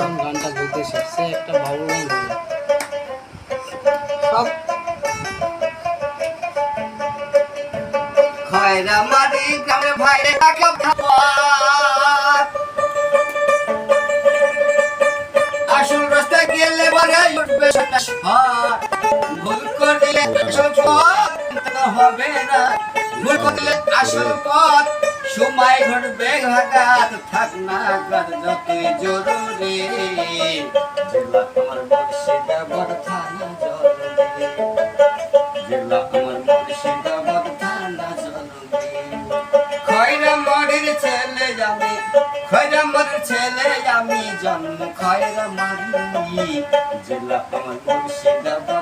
গানটা বলতেছে সে একটা বাবু গান সব খয়রা মারি গ্রামে ভাইরে তাকে আসল রাস্তায় গেলে বলে উঠবে ভুল করলে আসল পথ হবে না ভুল করলে আসল পথ সময় ঘটবে ঘাটাত থাক না ঘাট যতই জরুরি জেলা আমার মুর্শিদাবাদ থানা জরুরি জেলা আমার মুর্শিদাবাদ থানা জরুরি খয়রা মারির ছেলে আমি খয়রা মারির ছেলে আমি জন্ম খয়রা মারি জেলা আমার মুর্শিদাবাদ